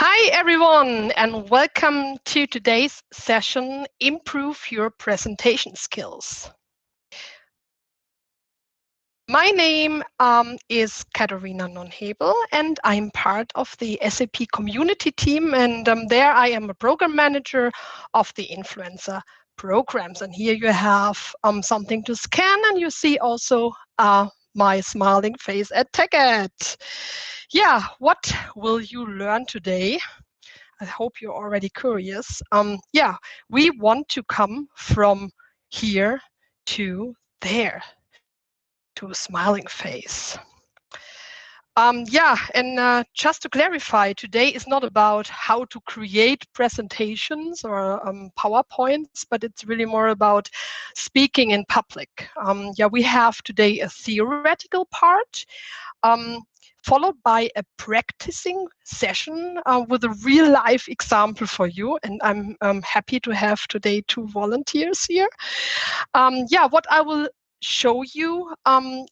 Hi everyone, and welcome to today's session, Improve Your Presentation Skills. My name is Katharina Nonhebel, and I'm part of the SAP community team, and there I am a program manager of the influencer programs. And here you have something to scan, and you see also my smiling face at TechEd. Yeah, what will you learn today? I hope you're already curious. Yeah, we want to come from here to there, to a smiling face. Yeah, and just to clarify, today is not about how to create presentations or PowerPoints, but it's really more about speaking in public. Yeah, we have today a theoretical part, followed by a practicing session with a real life example for you. And I'm happy to have today two volunteers here. Yeah, what I will show you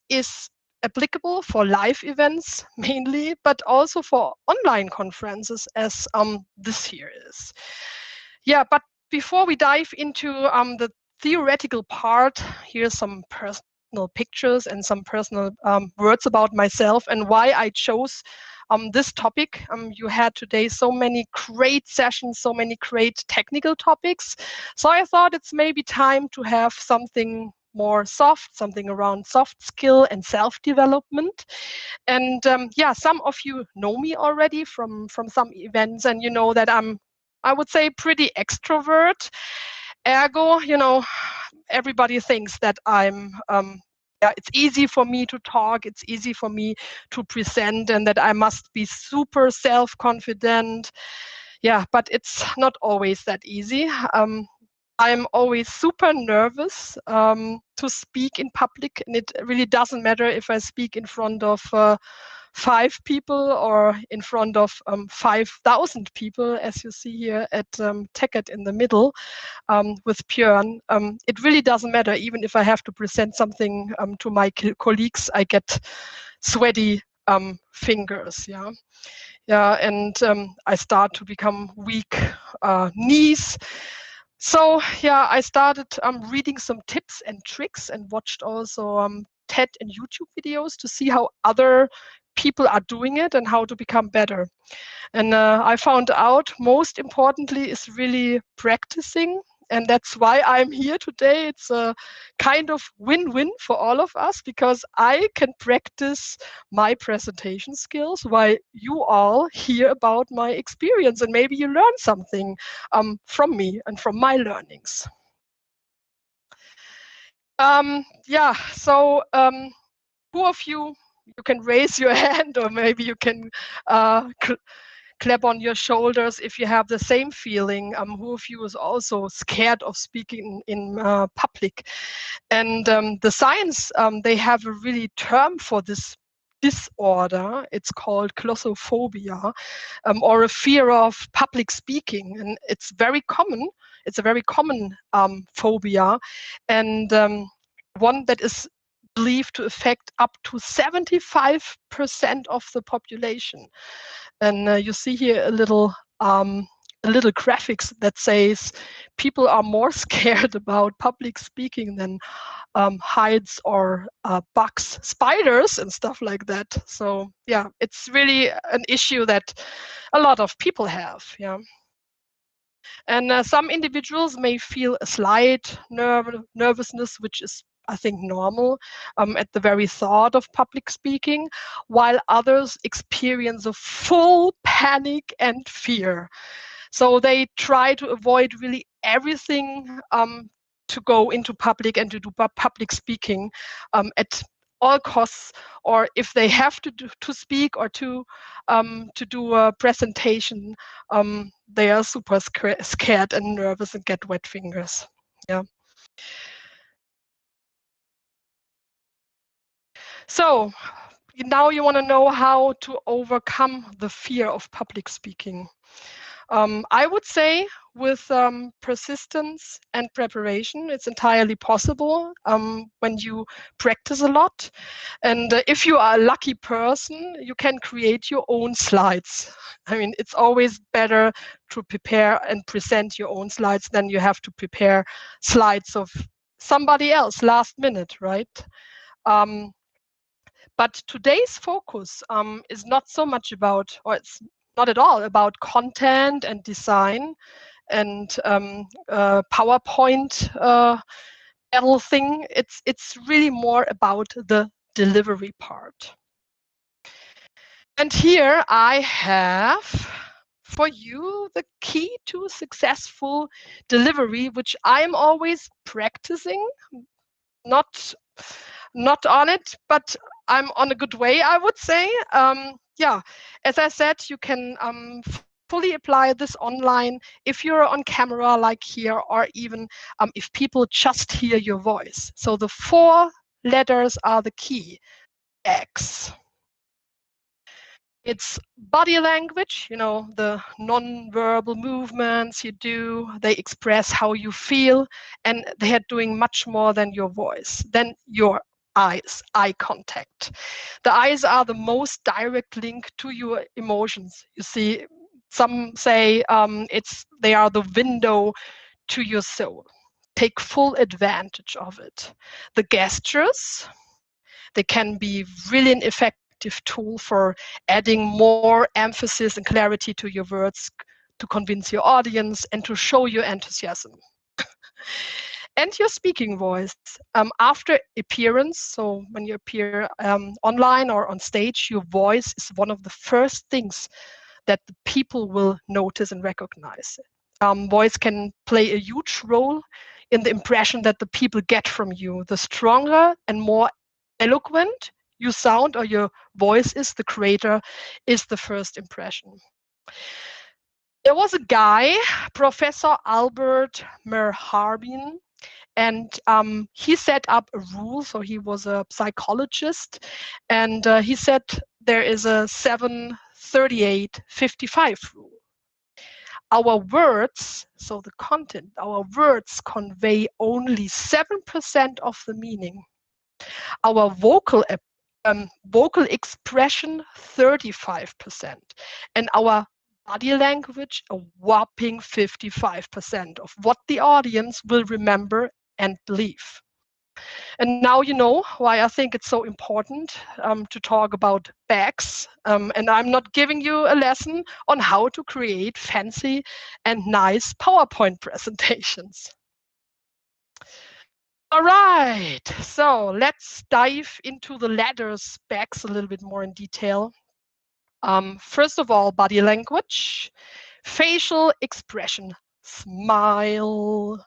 is applicable for live events mainly, but also for online conferences as this here is. Yeah, but before we dive into the theoretical part, here's some personal pictures and some personal words about myself and why I chose this topic. You had today so many great sessions, so many great technical topics. So I thought it's maybe time to have something more soft, something around soft skill and self-development. And yeah, some of you know me already from some events, and you know that I would say pretty extrovert. Ergo, everybody thinks that yeah, it's easy for me to talk, it's easy for me to present, and that I must be super self-confident. Yeah, but it's not always that easy. I'm always super nervous to speak in public, and it really doesn't matter if I speak in front of 5 people or in front of 5,000 people, as you see here at TechEd in the middle with Björn. It really doesn't matter. Even if I have to present something to my colleagues, I get sweaty fingers. Yeah, yeah, and I start to become weak knees. So yeah, I started reading some tips and tricks and watched also TED and YouTube videos to see how other people are doing it and how to become better. And I found out most importantly is really practicing. And that's why I'm here today. It's a kind of win-win for all of us because I can practice my presentation skills while you all hear about my experience and maybe you learn something from me and from my learnings. Yeah, so who of you can raise your hand or maybe you can clap on your shoulders if you have the same feeling. Who of you is also scared of speaking in public? And the science, they have a really term for this disorder. It's called glossophobia, or a fear of public speaking. And it's very common. It's a very common phobia, and one that is believed to affect up to 75% of the population. And you see here a little graphics that says people are more scared about public speaking than heights or bugs, spiders, and stuff like that. So yeah, it's really an issue that a lot of people have. Yeah. And some individuals may feel a slight nervousness, which is, I think, normal at the very thought of public speaking, while others experience a full panic and fear. So they try to avoid really everything to go into public and to do public speaking at all costs, or if they have to speak or to do a presentation, they are super scared and nervous and get wet fingers. Yeah. So now you want to know how to overcome the fear of public speaking. I would say with persistence and preparation. It's entirely possible when you practice a lot. And if you are a lucky person, you can create your own slides. I mean, it's always better to prepare and present your own slides than you have to prepare slides of somebody else last minute, right? But today's focus is not so much about, or it's not at all about content and design and PowerPoint battle thing. It's really more about the delivery part. And here I have for you the key to successful delivery, which I'm always practicing, not on it, but I'm on a good way, I would say. Yeah, as I said, you can fully apply this online if you're on camera like here, or even if people just hear your voice. So the 4 letters are the key. X. It's body language, the non-verbal movements you do, they express how you feel, and they are doing much more than your voice, than your eyes, eye contact. The eyes are the most direct link to your emotions. You see, some say they are the window to your soul. Take full advantage of it. The gestures, they can be really an effective tool for adding more emphasis and clarity to your words, to convince your audience and to show your enthusiasm. And your speaking voice. After appearance, so when you appear online or on stage, your voice is one of the first things that the people will notice and recognize. Voice can play a huge role in the impression that the people get from you. The stronger and more eloquent you sound, or your voice is, the greater is the first impression. There was a guy, Professor Albert Merharbin, and he set up a rule. So he was a psychologist, and he said there is a 7-38-55 rule. Our words, so the content, our words convey only 7% of the meaning. Our vocal expression, 35%, and our body language, a whopping 55% of what the audience will remember and believe. And now you know why I think it's so important to talk about bags. And I'm not giving you a lesson on how to create fancy and nice PowerPoint presentations. All right, so let's dive into the letters bags a little bit more in detail. First of all, body language, facial expression, smile,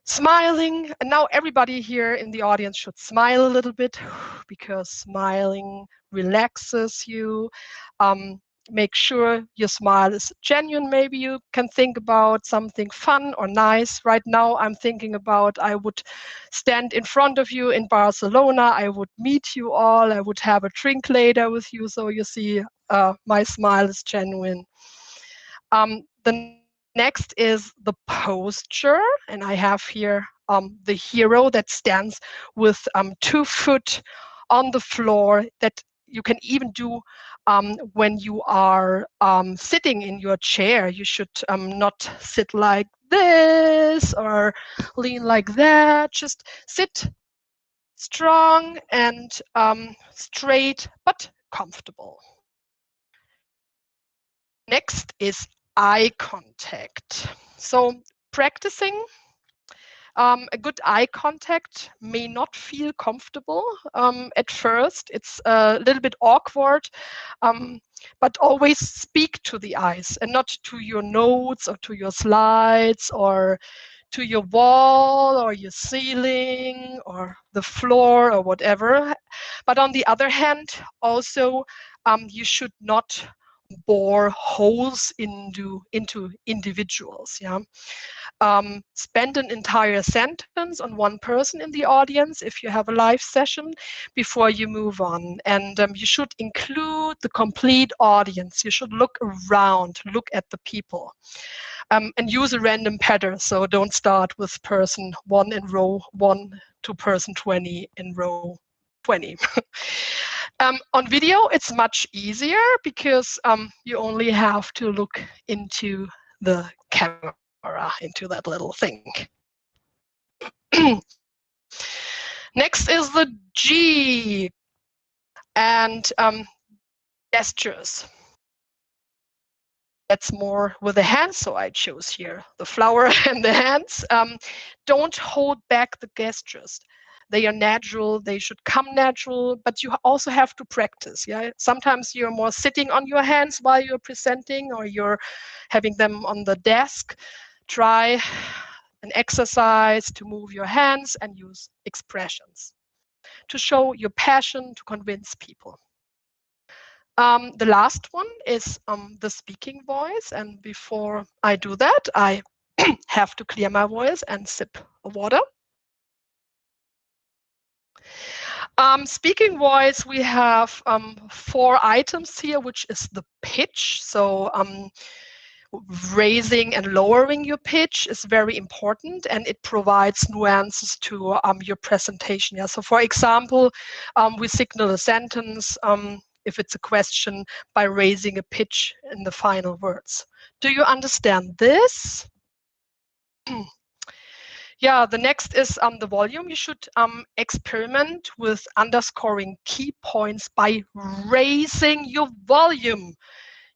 smiling. And now everybody here in the audience should smile a little bit, because smiling relaxes you. Make sure your smile is genuine. Maybe you can think about something fun or nice. Right now, I'm thinking about, I would stand in front of you in Barcelona. I would meet you all. I would have a drink later with you. So you see, my smile is genuine. The next is the posture. And I have here the hero that stands with 2 foot on the floor, that you can even do when you are sitting in your chair. You should not sit like this or lean like that. Just sit strong and straight, but comfortable. Next is eye contact. So practicing a good eye contact may not feel comfortable at first. It's a little bit awkward, but always speak to the eyes and not to your notes or to your slides or to your wall or your ceiling or the floor or whatever. But on the other hand, also, you should not bore holes into individuals. Yeah. Spend an entire sentence on one person in the audience if you have a live session before you move on. And you should include the complete audience. You should look around, look at the people. And use a random pattern. So don't start with person 1 in row 1 to person 20 in row 20. On video, it's much easier because you only have to look into the camera, into that little thing. Next is the G, and gestures. That's more with the hands, so I chose here the flower and the hands. Don't hold back the gestures. They are natural, they should come natural, but you also have to practice. Yeah, sometimes you're more sitting on your hands while you're presenting, or you're having them on the desk. Try an exercise to move your hands and use expressions to show your passion, to convince people. The last one is the speaking voice. And before I do that, I have to clear my voice and sip water. Speaking voice, we have 4 items here, which is the pitch. So raising and lowering your pitch is very important, and it provides nuances to your presentation. Yeah. So for example, we signal a sentence if it's a question by raising a pitch in the final words. Do you understand this? Yeah, the next is the volume. You should experiment with underscoring key points by raising your volume.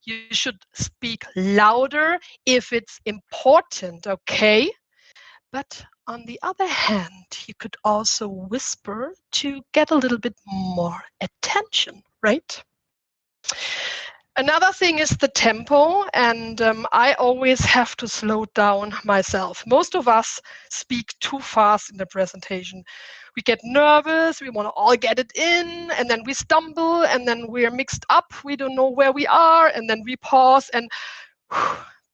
You should speak louder if it's important, okay? But on the other hand, you could also whisper to get a little bit more attention, right? Another thing is the tempo, and I always have to slow down myself. Most of us speak too fast in the presentation. We get nervous, we want to all get it in, and then we stumble, and then we're mixed up, we don't know where we are, and then we pause and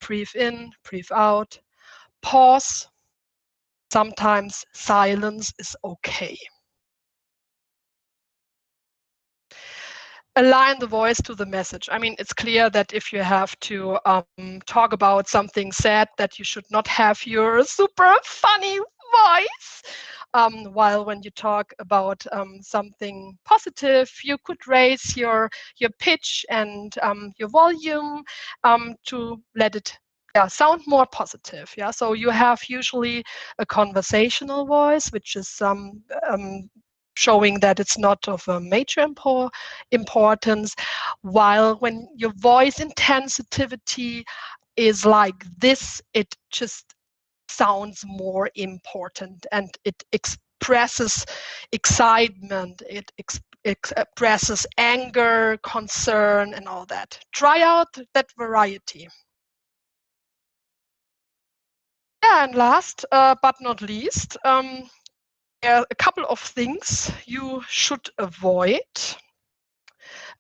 breathe in, breathe out, pause. Sometimes silence is okay. Align the voice to the message. I mean, it's clear that if you have to talk about something sad, that you should not have your super funny voice. While when you talk about something positive, you could raise your pitch and your volume to let it sound more positive. Yeah, so you have usually a conversational voice, which is showing that it's not of a major importance, while when your voice intensity is like this, it just sounds more important, and it expresses excitement, it expresses anger, concern, and all that. Try out that variety. Yeah, and last but not least, there are a couple of things you should avoid,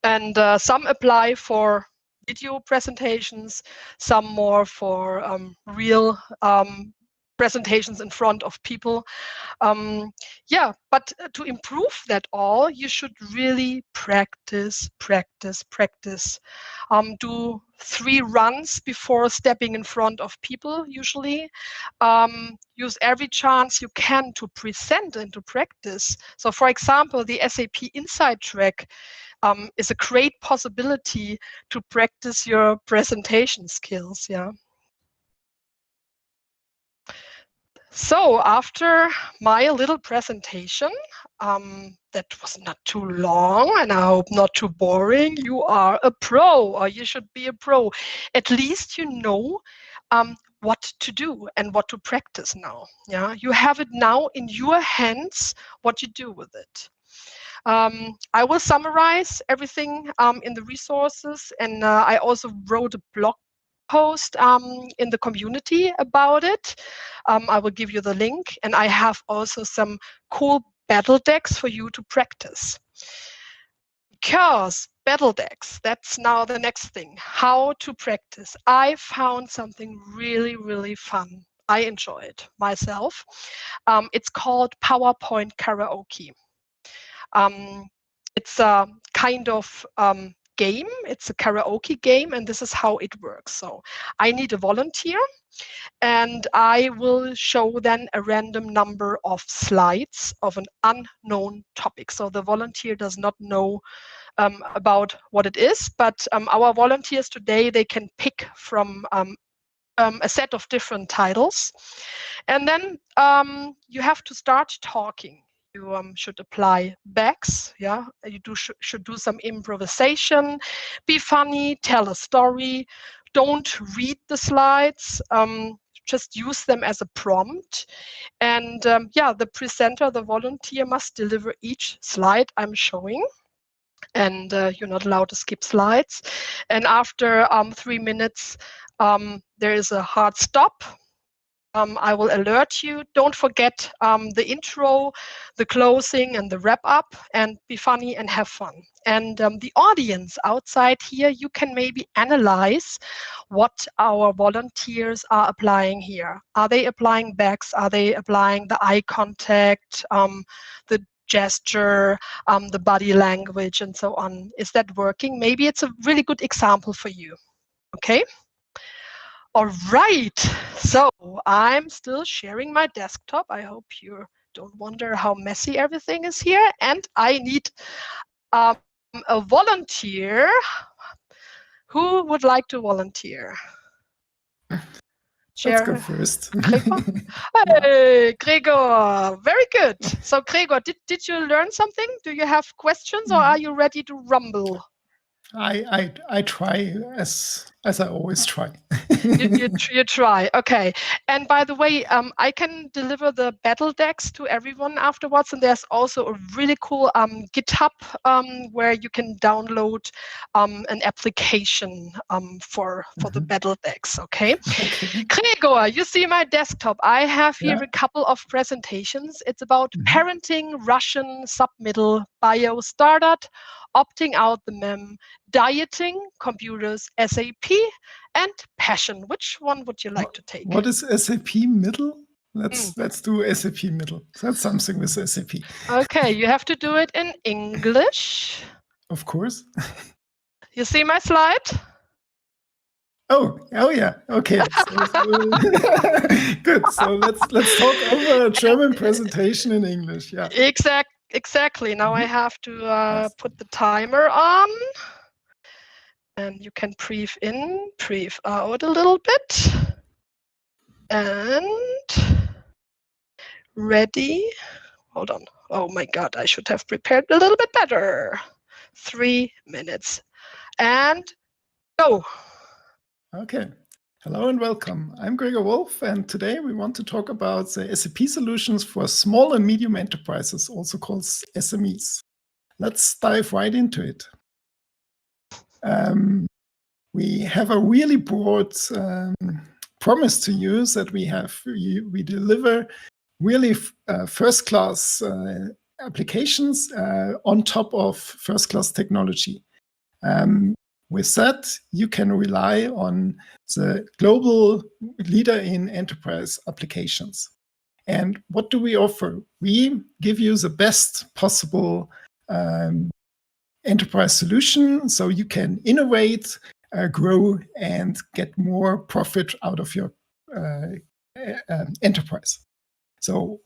and some apply for video presentations, some more for real presentations in front of people. Yeah, but to improve that all, you should really practice. Do 3 runs before stepping in front of people, usually. Use every chance you can to present and to practice. So for example, the SAP Insight track is a great possibility to practice your presentation skills. Yeah. So after my little presentation, that was not too long and I hope not too boring, you are a pro, or you should be a pro. At least you know what to do and what to practice now. Yeah, you have it now in your hands what you do with it. I will summarize everything in the resources, and I also wrote a blog post in the community about it. I will give you the link, and I have also some cool battle decks for you to practice. Because BattleDex, that's now the next thing. How to practice. I found something really, really fun. I enjoy it myself. It's called PowerPoint Karaoke. It's a kind of game. It's a karaoke game, and this is how it works. So I need a volunteer, and I will show then a random number of slides of an unknown topic. So the volunteer does not know about what it is, but our volunteers today, they can pick from a set of different titles. And then you have to start talking. You should apply backs, yeah. You should do some improvisation, be funny, tell a story. Don't read the slides. Just use them as a prompt. And yeah, the presenter, the volunteer, must deliver each slide I'm showing. And you're not allowed to skip slides. And after 3 minutes, there is a hard stop. I will alert you. Don't forget the intro, the closing, and the wrap up, and be funny and have fun. And the audience outside here, you can maybe analyze what our volunteers are applying here. Are they applying backs? Are they applying the eye contact, the gesture, the body language, and so on? Is that working? Maybe it's a really good example for you. Okay? All right, so I'm still sharing my desktop. I hope you don't wonder how messy everything is here. And I need a volunteer. Who would like to volunteer? Let's go first. Gregor? Hey, Gregor, very good. So Gregor, did you learn something? Do you have questions, or are you ready to rumble? I try as I always try. you try, okay. And by the way, I can deliver the BattleDex to everyone afterwards, and there's also a really cool GitHub where you can download an application for the BattleDex. Okay. Gregor, you see my desktop. I have here a couple of presentations. It's about parenting, Russian, submiddle, bio startup, opting out the mem, dieting, computers, SAP, and passion. Which one would you like to take? What is SAP middle? Let's do SAP middle. That's something with SAP. Okay, you have to do it in English. Of course. You see my slide? Oh yeah. Okay. Good. So let's talk over a German presentation in English. Yeah. Exactly. Now I have to put the timer on, and you can breathe in, breathe out a little bit, and ready. Hold on. Oh my God, I should have prepared a little bit better. 3 minutes, and go. Okay. Hello and welcome. I'm Gregor Wolf, and today we want to talk about the SAP solutions for small and medium enterprises, also called SMEs. Let's dive right into it. We have a really broad promise to you that we deliver really first-class applications on top of first-class technology. With that, you can rely on the global leader in enterprise applications. And what do we offer? We give you the best possible enterprise solution so you can innovate, grow, and get more profit out of your enterprise. So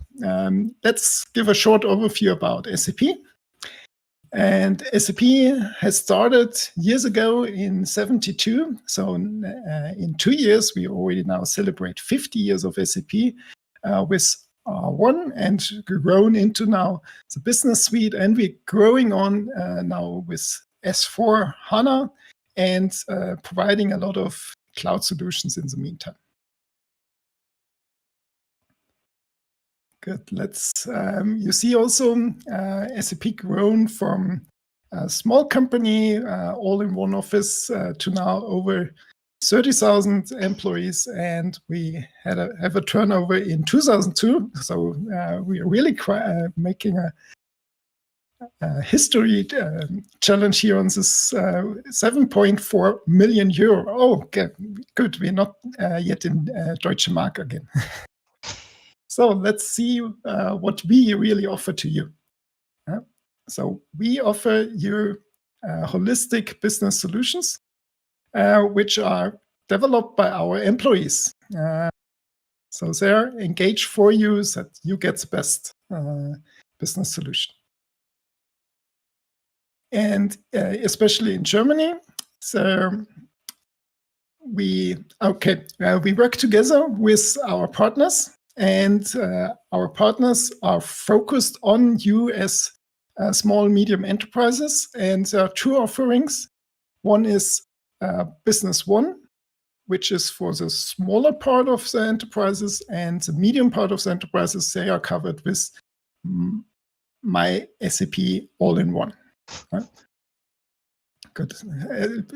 let's give a short overview about SAP. And SAP has started years ago in 1972. So in 2 years, we already now celebrate 50 years of SAP with R1 and grown into now the business suite. And we're growing on now with S4 HANA and providing a lot of cloud solutions in the meantime. Good. You see also SAP grown from a small company, all in one office, to now over 30,000 employees, and we have a turnover in 2002. So we are really making history challenge here on this 7.4 million euro. Oh, okay, good. We're not yet in Deutsche Mark again. So let's see what we really offer to you. So we offer you holistic business solutions, which are developed by our employees. So they're engaged for you so that you get the best business solution. And especially in Germany, so we work together with our partners, and our partners are focused on you as small, medium enterprises. And there are two offerings. One is Business One, which is for the smaller part of the enterprises, and the medium part of the enterprises, they are covered with my SAP All-in-One. Right? Good.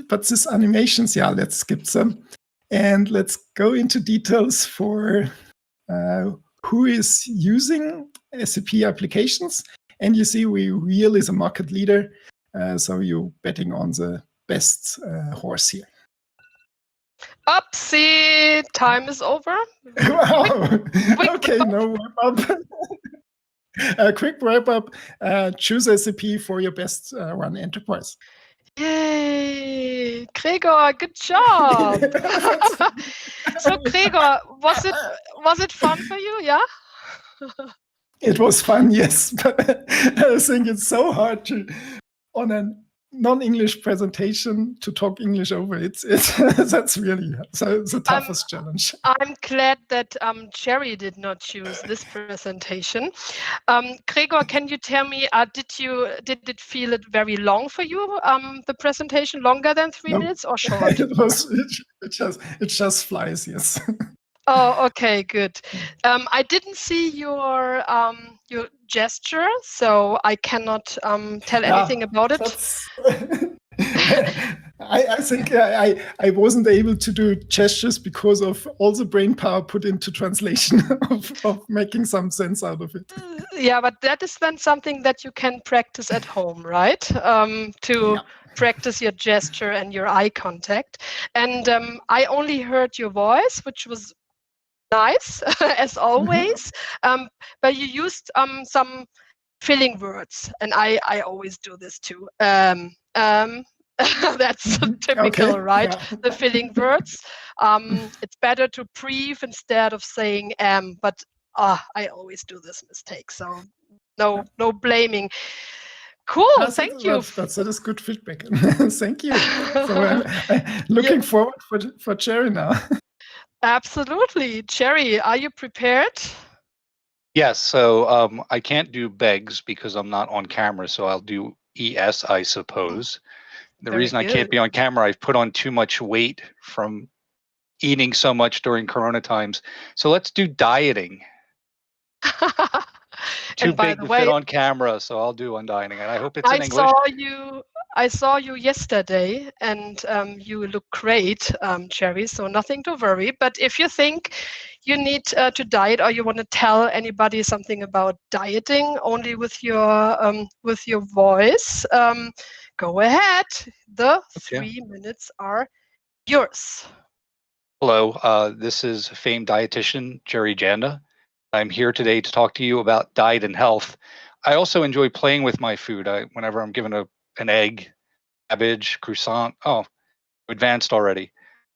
But these animations, yeah, let's skip them. And let's go into details for who is using SAP applications. And you see we really is a market leader. So you're betting on the best horse here. Upsie, time is over. Wow. Okay, no wrap up. A quick wrap up. Choose SAP for your best run enterprise. Yay, Gregor, good job. So Gregor, was it fun for you? Yeah. It was fun, yes, but I think it's so hard to, on a non-English presentation, to talk English over it. That's really the toughest challenge. I'm glad that Jerry did not choose this presentation. Gregor, can you tell me, did it feel it very long for you? The presentation longer than 3 minutes or short? It just flies, yes. Oh, okay, good. I didn't see your gesture, so I cannot tell anything about it. I think I wasn't able to do gestures because of all the brain power put into translation of making some sense out of it. Yeah, but that is then something that you can practice at home, right? Practice your gesture and your eye contact. And I only heard your voice, which was nice as always, but you used some filling words, and I always do this too. That's typical, okay, right? Yeah. The filling words. It's better to breathe instead of saying but I always do this mistake, so no blaming. Cool, thank you. That is good feedback. Thank you. So looking forward for Jerry now. Absolutely. Jerry, are you prepared? Yes, so I can't do begs because I'm not on camera, so I'll do ES, I suppose. The reason I can't be on camera, I've put on too much weight from eating so much during Corona times. So let's do dieting. Too big to fit on camera, so I'll do on dieting, and I hope it's in English. I saw you yesterday, and you look great, Jerry, so nothing to worry. But if you think you need to diet, or you want to tell anybody something about dieting only with your voice, go ahead. The 3 minutes are yours. Hello, this is famed dietitian Jerry Janda. I'm here today to talk to you about diet and health. I also enjoy playing with my food. Whenever I'm given an egg, cabbage, croissant. Oh, advanced already.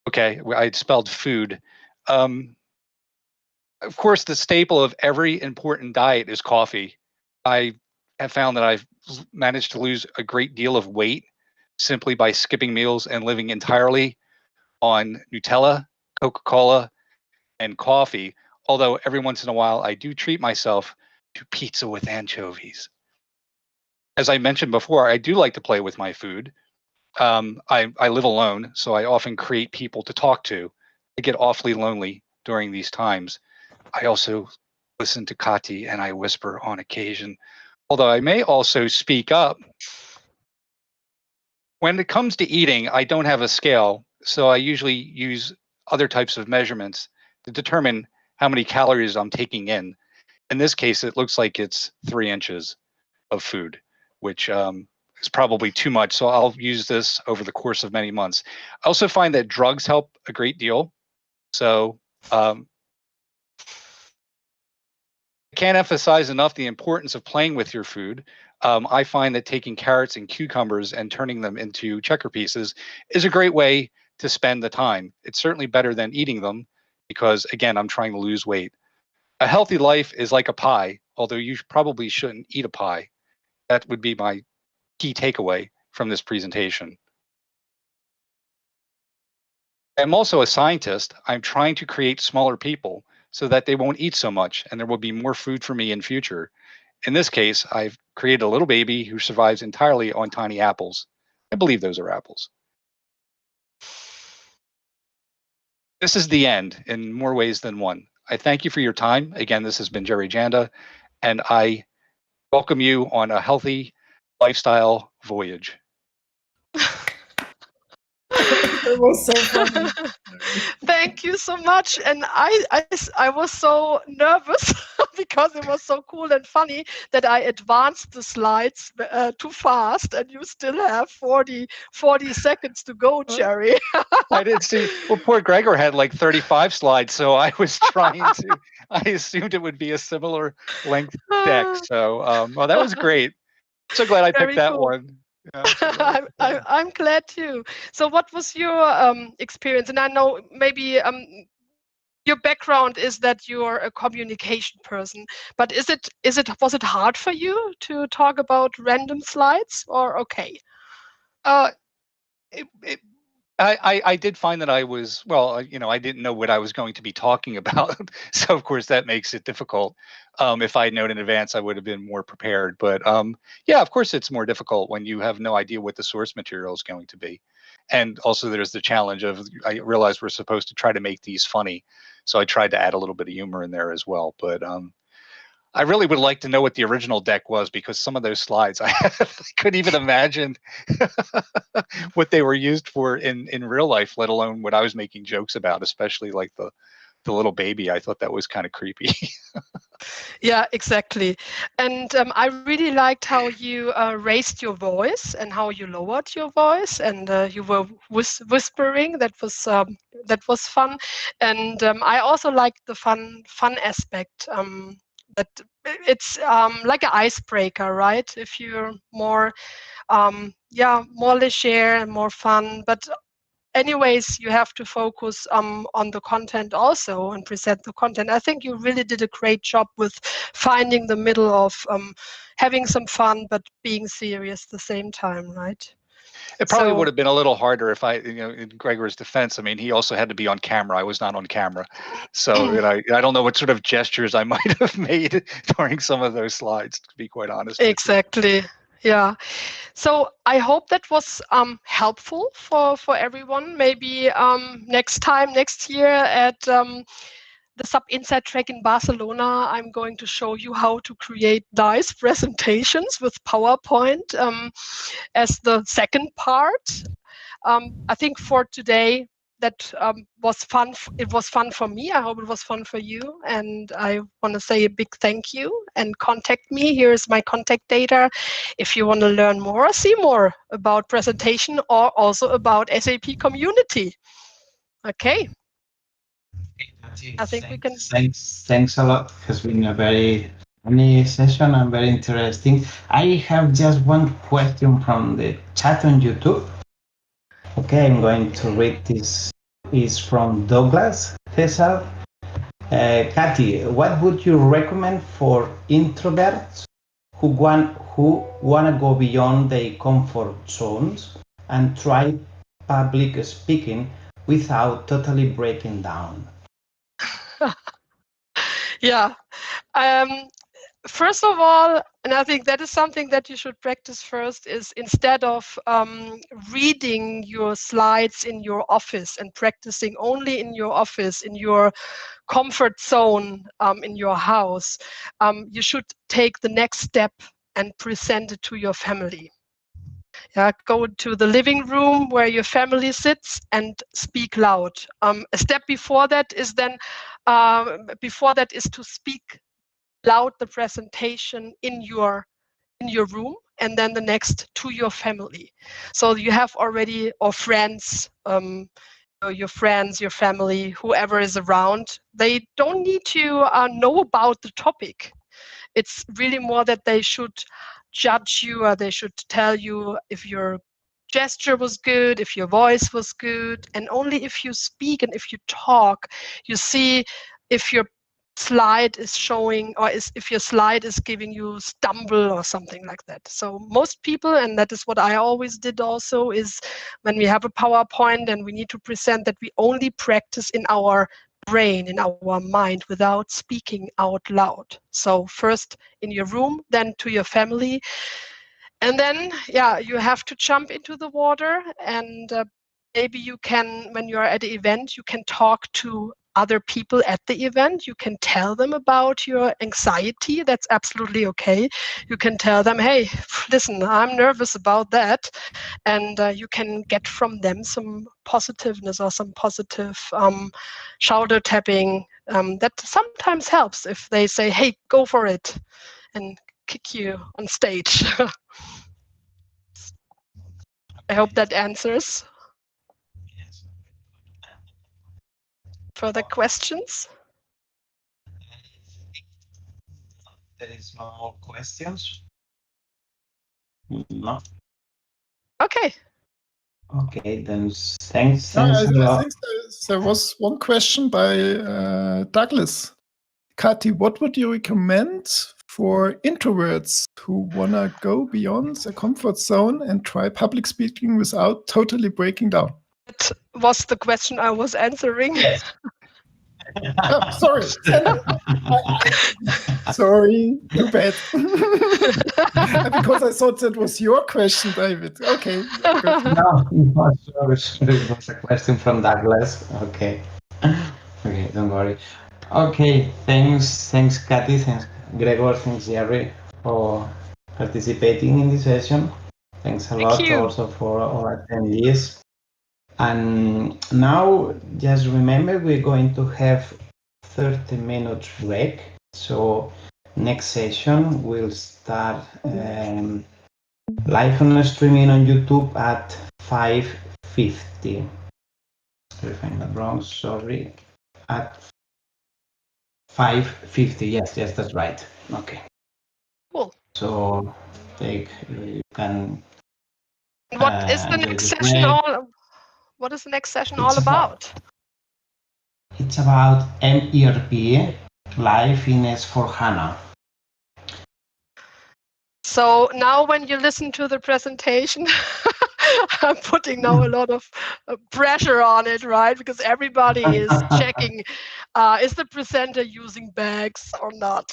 Okay, I spelled food. Of course, the staple of every important diet is coffee. I have found that I've managed to lose a great deal of weight simply by skipping meals and living entirely on Nutella, Coca-Cola, and coffee. Although every once in a while I do treat myself to pizza with anchovies. As I mentioned before, I do like to play with my food. I live alone, so I often create people to talk to. I get awfully lonely during these times. I also listen to Kati and I whisper on occasion, although I may also speak up. When it comes to eating, I don't have a scale, so I usually use other types of measurements to determine how many calories I'm taking in. In this case, it looks like it's 3 inches of food. which is probably too much. So I'll use this over the course of many months. I also find that drugs help a great deal. So I can't emphasize enough the importance of playing with your food. I find that taking carrots and cucumbers and turning them into checker pieces is a great way to spend the time. It's certainly better than eating them because, again, I'm trying to lose weight. A healthy life is like a pie, although you probably shouldn't eat a pie. That would be my key takeaway from this presentation. I'm also a scientist. I'm trying to create smaller people so that they won't eat so much and there will be more food for me in future. In this case, I've created a little baby who survives entirely on tiny apples. I believe those are apples. This is the end in more ways than one. I thank you for your time. Again, this has been Jerry Janda, and I welcome you on a healthy lifestyle voyage. It was so funny. Thank you so much. And I was so nervous because it was so cool and funny that I advanced the slides too fast, and you still have 40 seconds to go, Jerry. I didn't see. Well, poor Gregor had like 35 slides, so I was trying to. I assumed it would be a similar length deck. So, well, that was great. So glad I picked that one. Yeah, I'm glad too. So what was your experience? And I know maybe your background is that you're a communication person, but was it hard for you to talk about random slides, or okay? I did find that I was, well, I didn't know what I was going to be talking about. So of course that makes it difficult. If I had known in advance, I would have been more prepared. But yeah, of course it's more difficult when you have no idea what the source material is going to be. And also there's the challenge of, I realized we're supposed to try to make these funny. So I tried to add a little bit of humor in there as well. But I really would like to know what the original deck was, because some of those slides, I couldn't even imagine what they were used for in real life, let alone what I was making jokes about, especially like the little baby. I thought that was kind of creepy. Yeah, exactly. And I really liked how you raised your voice and how you lowered your voice, and you were whispering. That was fun. And I also liked the fun aspect. That it's like an icebreaker, right? If you're more, more leisure and more fun, but anyways, you have to focus on the content also and present the content. I think you really did a great job with finding the middle of having some fun but being serious at the same time, right? It probably would have been a little harder if in Gregor's defense, I mean, he also had to be on camera. I was not on camera. So I don't know what sort of gestures I might have made during some of those slides, to be quite honest. Exactly. Yeah. So I hope that was helpful for everyone. Maybe next year at the Sub Insight track in Barcelona, I'm going to show you how to create nice presentations with PowerPoint as the second part. I think for today, that was fun. It was fun for me. I hope it was fun for you. And I want to say a big thank you, and contact me. Here's my contact data if you want to learn more or see more about presentation, or also about SAP community. Okay. I think we can. Thanks a lot. It has been a very funny session and very interesting. I have just one question from the chat on YouTube. Okay, I'm going to read this. Is from Douglas Cesar. Katy, what would you recommend for introverts who want to go beyond their comfort zones and try public speaking without totally breaking down? Yeah. First of all, and I think that is something that you should practice first, is instead of reading your slides in your office and practicing only in your office, in your comfort zone, in your house, you should take the next step and present it to your family. Yeah, go to the living room where your family sits and speak loud. A step before that is to speak loud the presentation in your room, and then the next to your family. So you have already, or friends, your friends, your family, whoever is around, they don't need to know about the topic. It's really more that they should judge you, or they should tell you if your gesture was good, if your voice was good, and only if you speak and if you talk, you see if your slide is showing, or if your slide is giving you stumble or something like that. So most people, and that is what I always did also, is when we have a PowerPoint and we need to present, that we only practice in our brain, in our mind, without speaking out loud. So first in your room, then to your family, and then you have to jump into the water, and maybe you can, when you're at the event, you can talk to other people at the event. You can tell them about your anxiety. That's absolutely okay. You can tell them, hey, listen, I'm nervous about that. And you can get from them some positiveness or some positive shoulder tapping. That sometimes helps if they say, hey, go for it, and kick you on stage. I hope that answers. Further questions? There is no more questions. No. Okay. Okay, then thanks I a lot. think there was one question by Douglas. Kati, what would you recommend for introverts who want to go beyond their comfort zone and try public speaking without totally breaking down? That was the question I was answering. Yes. Oh, sorry. Sorry, too bad. Because I thought that was your question, David. Okay. Good. No, it was a question from Douglas. Okay. Okay, don't worry. Okay, thanks Kati, thanks Gregor, thanks Jerry for participating in this session. Thanks a lot also for our attendees. And now, just remember, we're going to have 30 minutes break. So next session will start live on streaming on YouTube at 5:50. If I'm not wrong, sorry. At 5:50. Yes, that's right. Okay. Cool. So you can. What is the next session all? What is the next session all about? It's about MERP live in S/4HANA. So now when you listen to the presentation, I'm putting now a lot of pressure on it, right? Because everybody is checking, is the presenter using bags or not?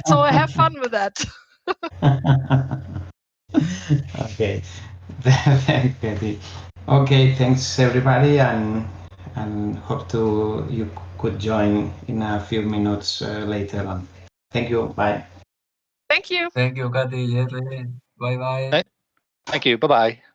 So have fun with that. Okay. Okay, thanks everybody, and hope you could join in a few minutes later on. Thank you. Bye. Thank you. Thank you, Kati. Jerry. Bye bye. Thank you. Bye bye.